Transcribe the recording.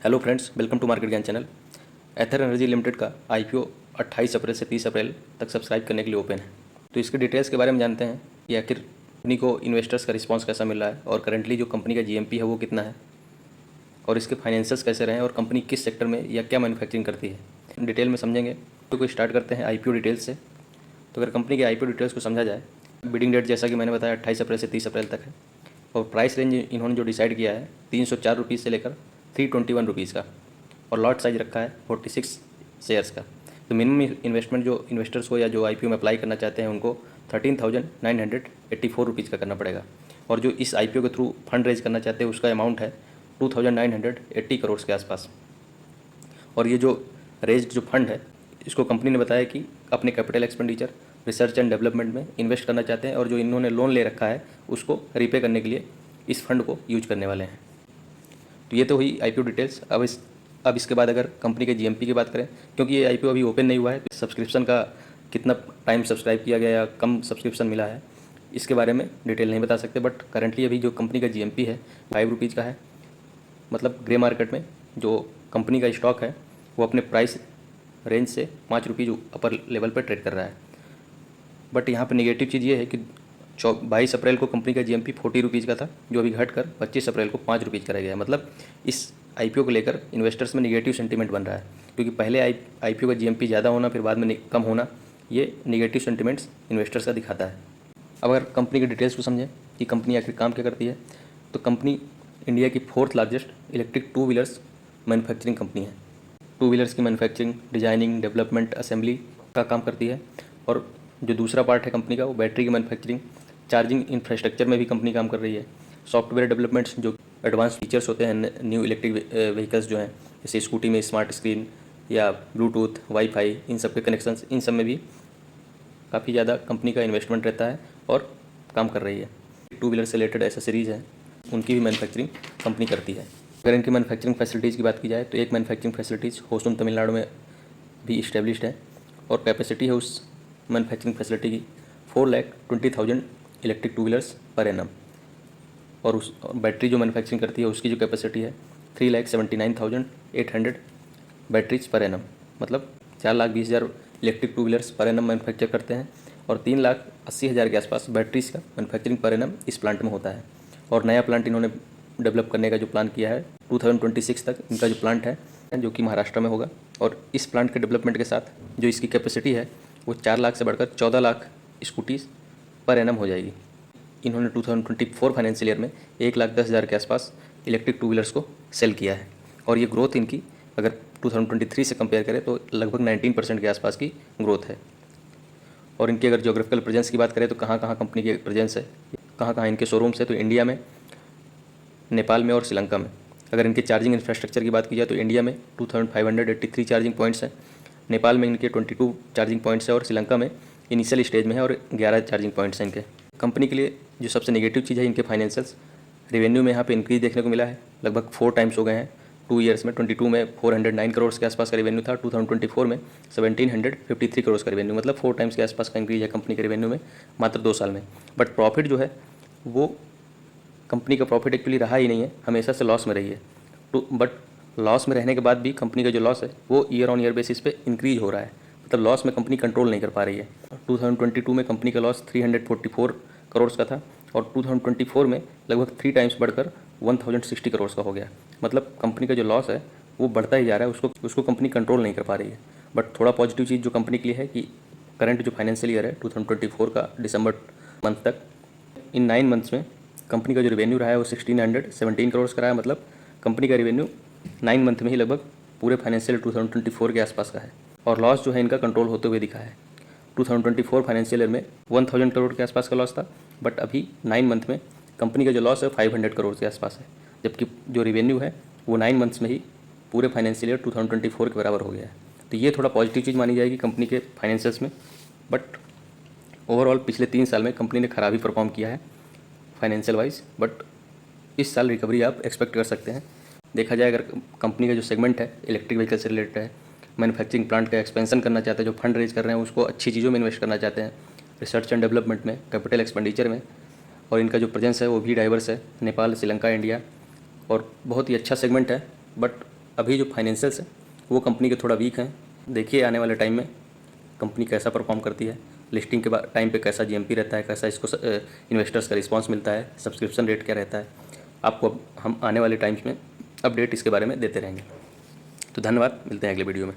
Hello friends, welcome to market Gyan channel. Ather energy limited का IPO 28 April से 30 अप्रैल तक subscribe करने के लिए ओपन है। तो इसके डिटेल्स के बारे में जानते हैं कि आखिर कंपनी को इन्वेस्टर्स का रिस्पांस कैसा मिल रहा है और करंटली जो कंपनी का जीएमपी है वो कितना है और इसके फाइनेंशियल्स कैसे रहे हैं और कंपनी किस सेक्टर में या क्या मैन्युफैक्चरिंग करती है, डिटेल में समझेंगे। तो स्टार्ट करते हैं आईपीओ डिटेल्स से। तो अगर कंपनी के आईपीओ डिटेल्स को समझा जाए, बिडिंग डेट जैसा कि मैंने बताया 28 अप्रैल से 30 अप्रैल तक है और प्राइस रेंज इन्होंने जो डिसाइड किया है 304 रुपीज़ से लेकर 321 रुपीज़ का और लॉट साइज रखा है 46 शेयर्स का। तो मिनिमम इन्वेस्टमेंट जो इन्वेस्टर्स को या जो आईपीओ में अप्लाई करना चाहते हैं उनको 13,984 रुपीज़ का करना पड़ेगा और जो इस आईपीओ के थ्रू फंड रेज करना चाहते हैं उसका अमाउंट है 2,980 करोड़ के आसपास। और ये जो रेज्ड जो फंड है इसको कंपनी ने बताया कि अपने capital expenditure, research and development में इन्वेस्ट करना चाहते हैं और जो इन्होंने लोन ले रखा है उसको रिपे करने के लिए इस फंड को यूज करने वाले हैं। तो ये तो हुई आईपीओ डिटेल्स। अब इसके बाद अगर कंपनी के जीएमपी की बात करें, क्योंकि ये आईपीओ अभी ओपन नहीं हुआ है, तो सब्सक्रिप्शन का कितना टाइम सब्सक्राइब किया गया या कम सब्सक्रिप्शन मिला है इसके बारे में डिटेल नहीं बता सकते। बट करंटली अभी जो कंपनी का जीएमपी है 5 रुपीज़ का है। मतलब ग्रे मार्केट में जो कंपनी का स्टॉक है वो अपने प्राइस रेंज से 5 रुपीज़ अपर लेवल पर ट्रेड कर रहा है। बट यहाँ पर निगेटिव चीज़ ये है कि 22 अप्रैल को कंपनी का जीएमपी 40 रुपीज़ का था, जो अभी घटकर 25 अप्रैल को 5 रुपीज़ का रह गया। मतलब इस आईपीओ को लेकर इन्वेस्टर्स में निगेटिव सेंटीमेंट बन रहा है, क्योंकि पहले आईपीओ का जीएमपी ज़्यादा होना फिर बाद में कम होना, ये निगेटिव सेंटीमेंट्स इन्वेस्टर्स का दिखाता है। अब अगर कंपनी के डिटेल्स को समझें कि कंपनी आखिर काम क्या करती है, तो कंपनी इंडिया की 4th largest electric 2 wheelers manufacturing company है। 2 व्हीलर्स की मैन्युफैक्चरिंग, डिजाइनिंग, डेवलपमेंट, असेंबली का काम करती है। और जो दूसरा पार्ट है कंपनी का वो बैटरी की मैन्युफैक्चरिंग, चार्जिंग इंफ्रास्ट्रक्चर में भी कंपनी काम कर रही है। सॉफ्टवेयर डेवलपमेंट्स, जो एडवांस फीचर्स होते हैं न्यू इलेक्ट्रिक व्हीकल्स जो हैं, जैसे स्कूटी में स्मार्ट स्क्रीन या ब्लूटूथ, वाईफाई, इन सब के कनेक्शंस, इन सब में भी काफ़ी ज़्यादा कंपनी का इन्वेस्टमेंट रहता है और काम कर रही है। 2 व्हीलर से रिलेटेड एसेसरीज़ हैं, उनकी भी मैन्युफैक्चरिंग कंपनी करती है। अगर इनकी मैन्युफैक्चरिंग फैसिलिटीज़ की बात की जाए तो एक मैन्युफैक्चरिंग फैसिलिटीज़ होसुन तमिलनाडु में भी इस्टेब्लिश्ड है और कैपेसिटी है उस मैन्युफैक्चरिंग फैसिलिटी की 4,20,000 इलेक्ट्रिक 2 व्हीलर्स पर एनम। और उस बैटरी जो मैन्युफैक्चरिंग करती है उसकी जो कैपेसिटी है 3,79,800 बैटरीज पर एनम। मतलब 4,20,000 electric 2 wheelers per annum manufacture करते हैं और 3,80,000 के आसपास बैटरीज का मैन्युफैक्चरिंग पर एनम इस प्लांट में होता है। और नया प्लांट इन्होंने डेवलप करने का जो प्लान किया है 2026 तक इनका जो प्लांट है जो कि महाराष्ट्र में होगा। और इस प्लांट के डेवलपमेंट के साथ जो इसकी कैपेसिटी है वो 4 लाख से बढ़कर 14 लाख स्कूटीज़ पर एनम हो जाएगी। इन्होंने 2024 फाइनेंशियल ईयर में 1,10,000 के आसपास इलेक्ट्रिक 2 व्हीलर्स को सेल किया है। और ये ग्रोथ इनकी अगर 2023 से कंपेयर करें तो लगभग 19% के आसपास की ग्रोथ है। और इनकी अगर ज्योग्राफिकल प्रेजेंस की बात करें तो कहाँ कहाँ कंपनी की प्रेजेंस है, कहाँ कहाँ इनके शोरूम्स है, तो इंडिया में, नेपाल में और श्रीलंका में। अगर इनके चार्जिंग इंफ्रास्ट्रक्चर की बात की जाए तो इंडिया में 2,583 चार्जिंग पॉइंट्स हैं, नेपाल में इनके 22 चार्जिंग पॉइंट्स है और श्रीलंका में इनिशियल स्टेज में है और 11 चार्जिंग पॉइंट्स हैं इनके। कंपनी के लिए जो सबसे नेगेटिव चीज़ है इनके फाइनेंशियल्स, रेवेन्यू में यहाँ पे इंक्रीज देखने को मिला है, लगभग 4 टाइम्स हो गए हैं 2 ईयर्स में। 22 में 409 करोड़ के आसपास का रेवेन्यू था, 2024 में 1,753 करोड़ का रेवेन्यू, मतलब 4 टाइम्स के आसपास का इंक्रीज है कंपनी के रेवेन्यू में मात्र 2 साल में। बट प्रॉफिट जो है वो कंपनी का प्रॉफिट एक्चुअली रहा ही नहीं है, हमेशा से लॉस में रही है। बट लॉस में रहने के बाद भी कंपनी का जो लॉस है वो ईयर ऑन ईयर बेसिस पे इंक्रीज हो रहा है, मतलब लॉस में कंपनी कंट्रोल नहीं कर पा रही है। 2022 में कंपनी का लॉस 344 करोड़ का था और 2024 में लगभग 3 टाइम्स बढ़कर 1,060 करोड़ का हो गया। मतलब कंपनी का जो लॉस है वो बढ़ता ही जा रहा है, उसको कंपनी कंट्रोल नहीं कर पा रही है। बट थोड़ा पॉजिटिव चीज़ जो कंपनी के लिए है कि करंट जो फाइनेंशियल ईयर है 2024 का दिसंबर मंथ तक, इन 9 मंथ्स में कंपनी का जो रेवेन्यू रहा है वो 1,617 करोड़ का रहा है। मतलब कंपनी का रेवेन्यू 9 मंथ में ही लगभग पूरे फाइनेंशियल 2024 के आसपास का है और लॉस जो है इनका कंट्रोल होते हुए दिखा है। 2024 फाइनेंशियल ईयर में 1,000 करोड़ के आसपास का लॉस था, बट अभी 9 मंथ में कंपनी का जो लॉस है 500 करोड़ के आसपास है, जबकि जो रेवेन्यू है वो 9 मंथ्स में ही पूरे फाइनेंशियल ईयर 2024 के बराबर हो गया है। तो ये थोड़ा पॉजिटिव चीज़ मानी जाएगी कंपनी के फाइनेंशियल्स में। बट ओवरऑल पिछले 3 साल में कंपनी ने खराब ही परफॉर्म किया है फाइनेंशियल वाइज, बट इस साल रिकवरी आप एक्सपेक्ट कर सकते हैं। देखा जाए अगर कंपनी का जो सेगमेंट है इलेक्ट्रिक व्हीकल से रिलेटेड है, मैन्युफैक्चरिंग प्लांट का एक्सपेंशन करना चाहते हैं, जो फंड रेज कर रहे हैं उसको अच्छी चीज़ों में इन्वेस्ट करना चाहते हैं, रिसर्च एंड डेवलपमेंट में, कैपिटल एक्सपेंडिचर में, और इनका जो प्रेजेंस है वो भी डाइवर्स है, नेपाल, श्रीलंका, इंडिया, और बहुत ही अच्छा सेगमेंट है। बट अभी जो फाइनेंशियल्स है वो कंपनी के थोड़ा वीक हैं। देखिए आने वाले टाइम में कंपनी कैसा परफॉर्म करती है, लिस्टिंग के टाइम पे कैसा जीएमपी रहता है, कैसा इसको इन्वेस्टर्स का रिस्पांस मिलता है, सब्सक्रिप्शन रेट क्या रहता है। आपको हम आने वाले टाइम्स में अपडेट इसके बारे में देते रहेंगे। तो धन्यवाद, मिलते हैं अगले वीडियो में।